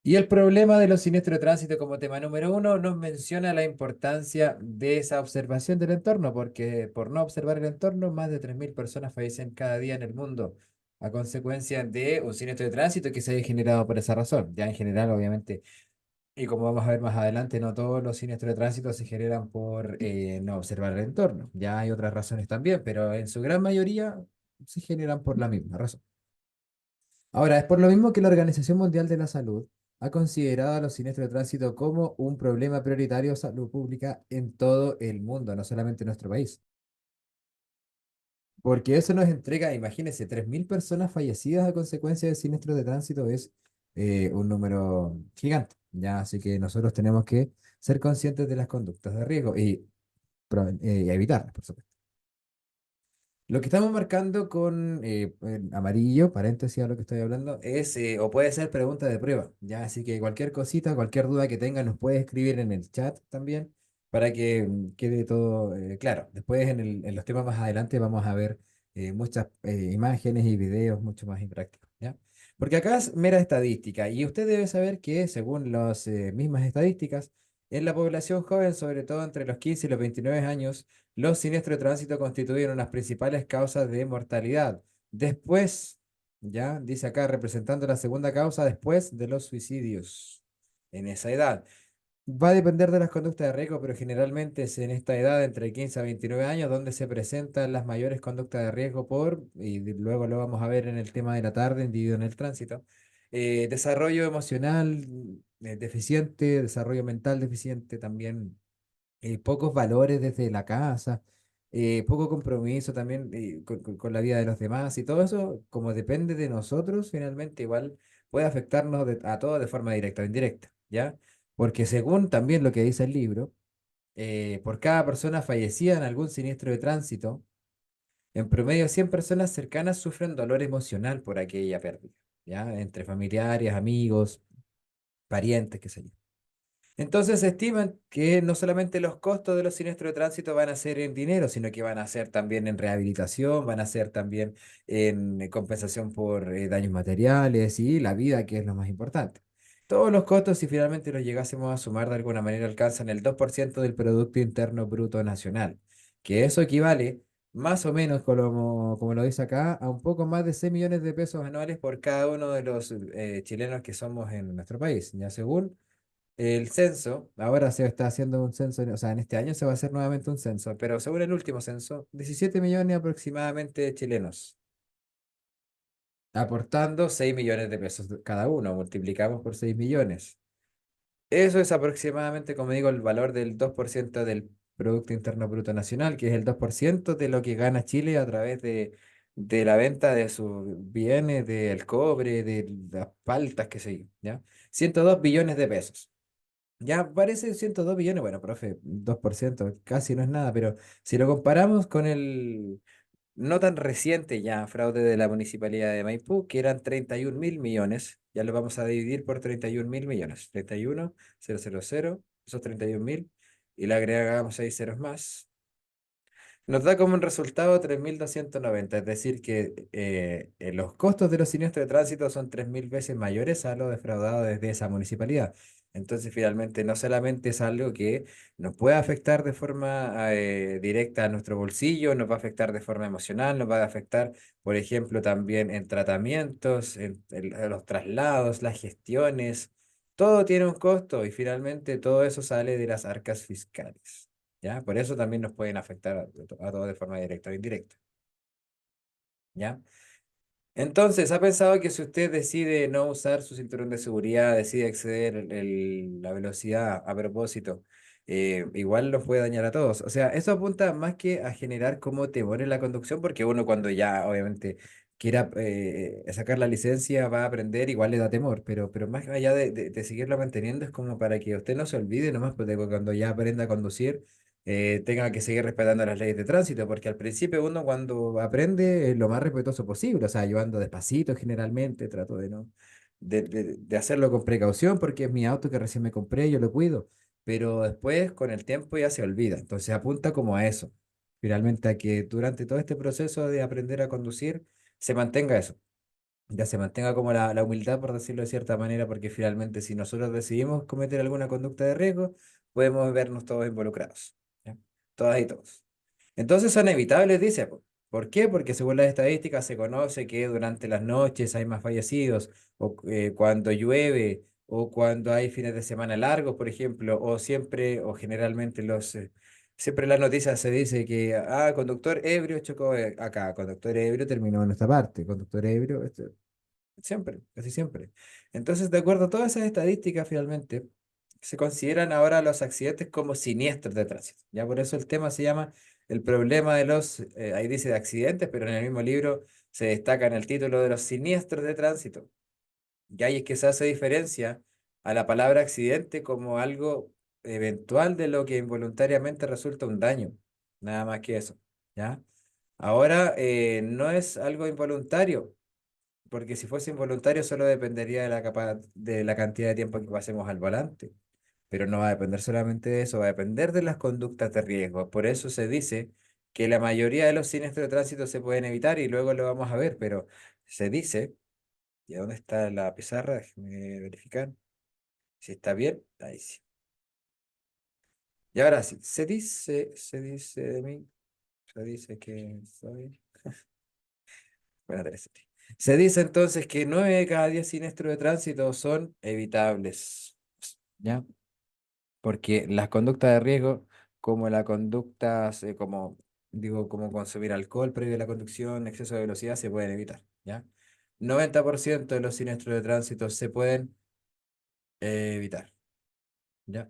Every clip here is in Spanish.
Y el problema de los siniestros de tránsito como tema número uno nos menciona la importancia de esa observación del entorno, porque por no observar el entorno, más de 3.000 personas fallecen cada día en el mundo a consecuencia de un siniestro de tránsito que se haya generado por esa razón. Ya en general, obviamente, y como vamos a ver más adelante, no todos los siniestros de tránsito se generan por no observar el entorno. Ya hay otras razones también, pero en su gran mayoría se generan por la misma razón. Ahora, es por lo mismo que la Organización Mundial de la Salud ha considerado a los siniestros de tránsito como un problema prioritario de salud pública en todo el mundo, no solamente en nuestro país. Porque eso nos entrega, imagínense, 3.000 personas fallecidas a consecuencia de siniestros de tránsito es un número gigante, ¿ya? Así que nosotros tenemos que ser conscientes de las conductas de riesgo y evitarlas, por supuesto. Lo que estamos marcando con en amarillo, paréntesis a lo que estoy hablando, es o puede ser pregunta de prueba, ¿ya? Así que cualquier cosita, cualquier duda que tenga, nos puede escribir en el chat también para que quede todo claro. Después en los temas más adelante vamos a ver muchas imágenes y videos mucho más prácticos, ¿ya? Porque acá es mera estadística y usted debe saber que según las mismas estadísticas, en la población joven, sobre todo entre los 15 y los 29 años, los siniestros de tránsito constituyen unas principales causas de mortalidad. Después, ya dice acá, representando la segunda causa después de los suicidios en esa edad. Va a depender de las conductas de riesgo, pero generalmente es en esta edad, entre 15 a 29 años, donde se presentan las mayores conductas de riesgo luego lo vamos a ver en el tema de la tarde, individuo en el tránsito, desarrollo emocional deficiente, desarrollo mental deficiente también, pocos valores desde la casa, poco compromiso también con la vida de los demás y todo eso, como depende de nosotros, finalmente igual puede afectarnos a todos de forma directa o indirecta, ¿ya? Porque según también lo que dice el libro, por cada persona fallecida en algún siniestro de tránsito, en promedio 100 personas cercanas sufren dolor emocional por aquella pérdida, ¿ya? Entre familiares, amigos, parientes, qué sé yo. Entonces se estiman que no solamente los costos de los siniestros de tránsito van a ser en dinero, sino que van a ser también en rehabilitación, van a ser también en compensación por daños materiales y la vida, que es lo más importante. Todos los costos, si finalmente los llegásemos a sumar de alguna manera, alcanzan el 2% del Producto Interno Bruto Nacional, que eso equivale más o menos, como lo dice acá, a un poco más de 6 millones de pesos anuales por cada uno de los chilenos que somos en nuestro país, ya según el censo. Ahora se está haciendo un censo, o sea, en este año se va a hacer nuevamente un censo, pero según el último censo, 17 millones aproximadamente de chilenos, aportando 6 millones de pesos cada uno, multiplicamos por 6 millones. Eso es aproximadamente, como digo, el valor del 2% del Producto Interno Bruto Nacional, que es el 2% de lo que gana Chile a través de la venta de sus bienes, del cobre, de las paltas, qué sé yo, ¿ya? 102 billones de pesos. Ya parece 102 billones, bueno, profe, 2% casi no es nada, pero si lo comparamos con el no tan reciente ya fraude de la Municipalidad de Maipú, que eran 31.000 millones, ya lo vamos a dividir por 31.000 millones, 31.000, esos 31.000, y le agregamos 6 ceros más. Nos da como un resultado 3.290, es decir, que los costos de los siniestros de tránsito son 3.000 veces mayores a lo defraudado desde esa municipalidad. Entonces, finalmente, no solamente es algo que nos puede afectar de forma directa a nuestro bolsillo, nos va a afectar de forma emocional, nos va a afectar, por ejemplo, también en tratamientos, en los traslados, las gestiones. Todo tiene un costo y finalmente todo eso sale de las arcas fiscales. ¿Ya? Por eso también nos pueden afectar a todos de forma directa o indirecta, ¿ya? Entonces, ¿ha pensado que si usted decide no usar su cinturón de seguridad, decide exceder la velocidad a propósito, igual los puede dañar a todos? O sea, eso apunta más que a generar como temor en la conducción, porque uno cuando ya obviamente quiera sacar la licencia, va a aprender, igual le da temor, pero más allá de seguirlo manteniendo, es como para que usted no se olvide nomás, pues, de que cuando ya aprenda a conducir tenga que seguir respetando las leyes de tránsito, porque al principio uno cuando aprende es lo más respetuoso posible, o sea, yo ando despacito generalmente, trato de no, de hacerlo con precaución porque es mi auto que recién me compré, yo lo cuido, pero después con el tiempo ya se olvida, entonces apunta como a eso, finalmente a que durante todo este proceso de aprender a conducir se mantenga eso. ya se mantenga como la humildad, por decirlo de cierta manera, porque finalmente si nosotros decidimos cometer alguna conducta de riesgo, podemos vernos todos involucrados, ¿ya? Todas y todos. Entonces son evitables, dice. ¿Por qué? Porque según las estadísticas se conoce que durante las noches hay más fallecidos, o cuando llueve, o cuando hay fines de semana largos, por ejemplo, o siempre, o generalmente siempre en las noticias se dice que, conductor ebrio chocó acá, conductor ebrio terminó en esta parte, conductor ebrio, siempre, casi siempre. Entonces, de acuerdo a todas esas estadísticas, finalmente, se consideran ahora los accidentes como siniestros de tránsito. Ya por eso el tema se llama el problema de ahí dice de accidentes, pero en el mismo libro se destaca en el título de los siniestros de tránsito. Y ahí es que se hace diferencia a la palabra accidente como algo eventual de lo que involuntariamente resulta un daño. Nada más que eso. ¿Ya? Ahora, no es algo involuntario, porque si fuese involuntario solo dependería de de la cantidad de tiempo que pasemos al volante, pero no va a depender solamente de eso, va a depender de las conductas de riesgo. Por eso se dice que la mayoría de los siniestros de tránsito se pueden evitar y luego lo vamos a ver, pero se dice, ¿y a dónde está la pizarra? Déjeme verificar si está bien. Ahí sí. Y ahora sí, se dice de mí, se dice que soy... Buena Teresa. Se dice entonces que 9 de cada 10 siniestros de tránsito son evitables. ¿Ya? Porque las conductas de riesgo, como la conducta, como digo, como consumir alcohol previo a la conducción, exceso de velocidad, se pueden evitar, ¿ya? 90% de los siniestros de tránsito se pueden evitar, ¿ya?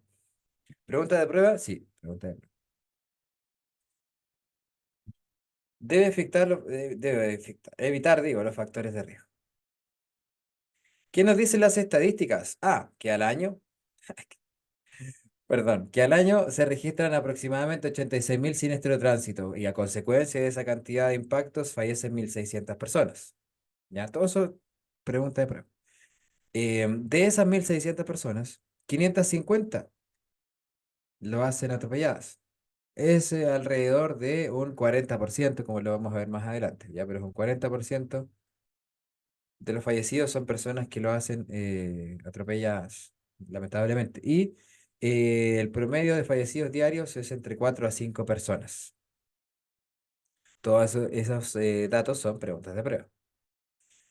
¿Pregunta de prueba? Sí, pregunta de prueba. Evitar, digo, los factores de riesgo. ¿Qué nos dicen las estadísticas? Que al año, perdón, que al año se registran aproximadamente 86.000 siniestros de tránsito y a consecuencia de esa cantidad de impactos fallecen 1.600 personas. Ya, todo eso, pregunta de prueba. De esas 1.600 personas, 550 lo hacen atropelladas. Es alrededor de un 40%, como lo vamos a ver más adelante, ya, pero es un 40% de los fallecidos son personas que lo hacen atropelladas, lamentablemente. Y el promedio de fallecidos diarios es entre 4 a 5 personas. Todos esos datos son preguntas de prueba.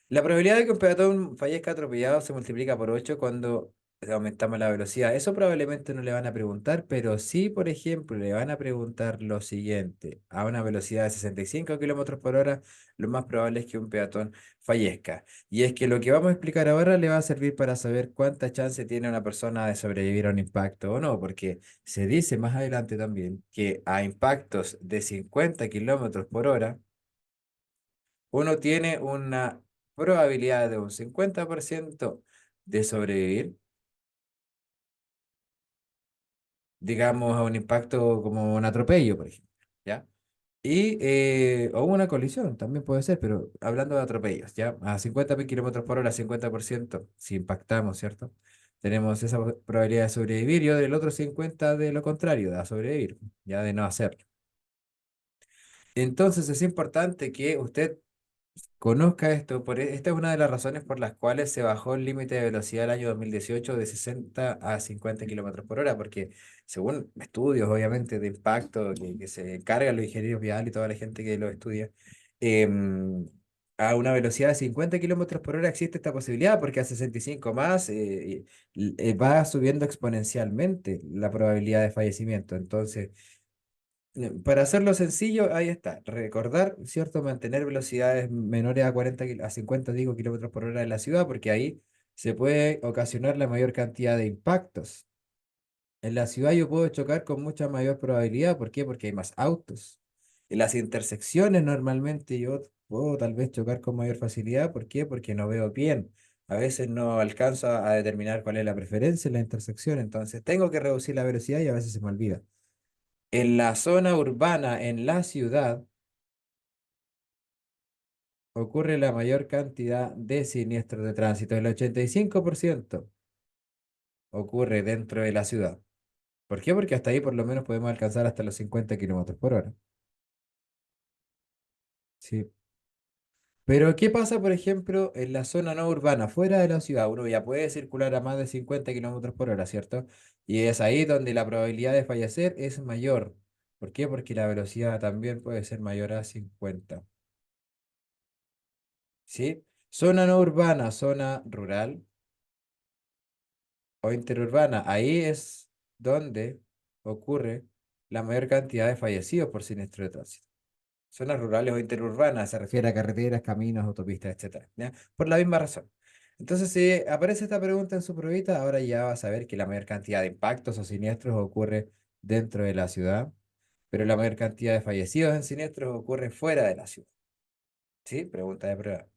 La probabilidad de que un peatón fallezca atropellado se multiplica por 8 cuando aumentamos la velocidad. Eso probablemente no le van a preguntar, pero sí, por ejemplo, le van a preguntar lo siguiente. A una velocidad de 65 kilómetros por hora, lo más probable es que un peatón fallezca. Y es que lo que vamos a explicar ahora le va a servir para saber cuánta chance tiene una persona de sobrevivir a un impacto o no, porque se dice más adelante también que a impactos de 50 kilómetros por hora, uno tiene una probabilidad de un 50% de sobrevivir, digamos, a un impacto como un atropello, por ejemplo, ¿ya? O una colisión, también puede ser, pero hablando de atropellos, ¿ya? A 50 kilómetros por hora, 50%, si impactamos, ¿cierto? Tenemos esa probabilidad de sobrevivir y del otro 50 de lo contrario, de sobrevivir, ya de no hacerlo. Entonces es importante que usted conozca esto, esta es una de las razones por las cuales se bajó el límite de velocidad el año 2018 de 60 a 50 kilómetros por hora, porque según estudios, obviamente, de impacto que se encargan los ingenieros viales y toda la gente que lo estudia, em, a una velocidad de 50 kilómetros por hora existe esta posibilidad, porque a 65 más va subiendo exponencialmente la probabilidad de fallecimiento. Entonces, para hacerlo sencillo, ahí está. Recordar, ¿cierto? Mantener velocidades menores a 50 digo, kilómetros por hora en la ciudad, porque ahí se puede ocasionar la mayor cantidad de impactos. En la ciudad yo puedo chocar con mucha mayor probabilidad. ¿Por qué? Porque hay más autos. En las intersecciones normalmente yo puedo tal vez chocar con mayor facilidad. ¿Por qué? Porque no veo bien. A veces no alcanzo a determinar cuál es la preferencia en la intersección, entonces tengo que reducir la velocidad y a veces se me olvida. En la zona urbana, en la ciudad, ocurre la mayor cantidad de siniestros de tránsito. El 85% ocurre dentro de la ciudad. ¿Por qué? Porque hasta ahí por lo menos podemos alcanzar hasta los 50 kilómetros por hora. Sí. Pero, ¿qué pasa, por ejemplo, en la zona no urbana, fuera de la ciudad? Uno ya puede circular a más de 50 kilómetros por hora, ¿cierto? Y es ahí donde la probabilidad de fallecer es mayor. ¿Por qué? Porque la velocidad también puede ser mayor a 50. ¿Sí? Zona no urbana, zona rural o interurbana. Ahí es donde ocurre la mayor cantidad de fallecidos por siniestro de tránsito. Zonas rurales o interurbanas, se refiere a carreteras, caminos, autopistas, etcétera, ¿ya? Por la misma razón. Entonces, si aparece esta pregunta en su pruebita, ahora ya va a saber que la mayor cantidad de impactos o siniestros ocurre dentro de la ciudad, pero la mayor cantidad de fallecidos en siniestros ocurre fuera de la ciudad. ¿Sí? Pregunta de prueba.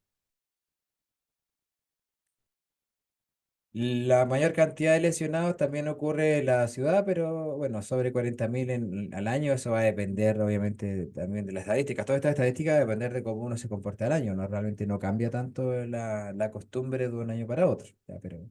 La mayor cantidad de lesionados también ocurre en la ciudad, pero bueno, sobre 40.000 al año, eso va a depender obviamente también de las estadísticas. Toda esta estadística va a depender de cómo uno se comporta al año, ¿no? Realmente no cambia tanto la costumbre de un año para otro, ¿ya? Pero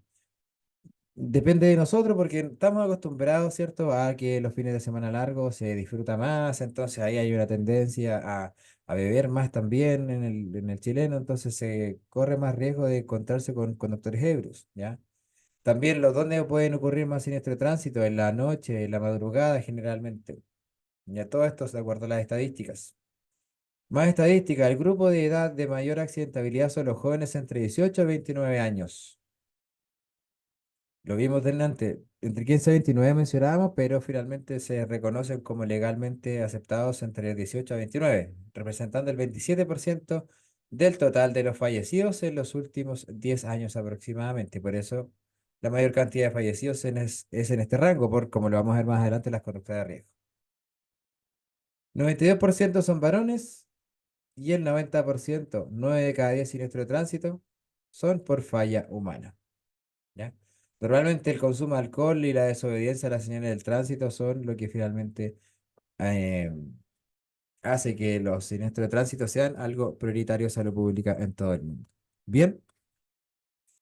depende de nosotros porque estamos acostumbrados, ¿cierto?, a que los fines de semana largos se disfruta más, entonces ahí hay una tendencia a beber más también en el chileno, entonces se corre más riesgo de encontrarse con conductores ebrios, ¿ya? También los donde pueden ocurrir más siniestros de tránsito, en la noche, en la madrugada generalmente. Ya todo esto es de acuerdo a las estadísticas. Más estadística, el grupo de edad de mayor accidentabilidad son los jóvenes entre 18 y 29 años. Lo vimos delante, entre 15 y 29 mencionábamos, pero finalmente se reconocen como legalmente aceptados entre 18 a 29, representando el 27% del total de los fallecidos en los últimos 10 años aproximadamente. Por eso, la mayor cantidad de fallecidos es en este rango, por como lo vamos a ver más adelante, las conductas de riesgo. 92% son varones y el 90%, 9 de cada 10 siniestros de tránsito, son por falla humana. ¿Ya? Normalmente el consumo de alcohol y la desobediencia a las señales del tránsito son lo que finalmente eh, hace que los siniestros de tránsito sean algo prioritario de salud pública en todo el mundo. Bien,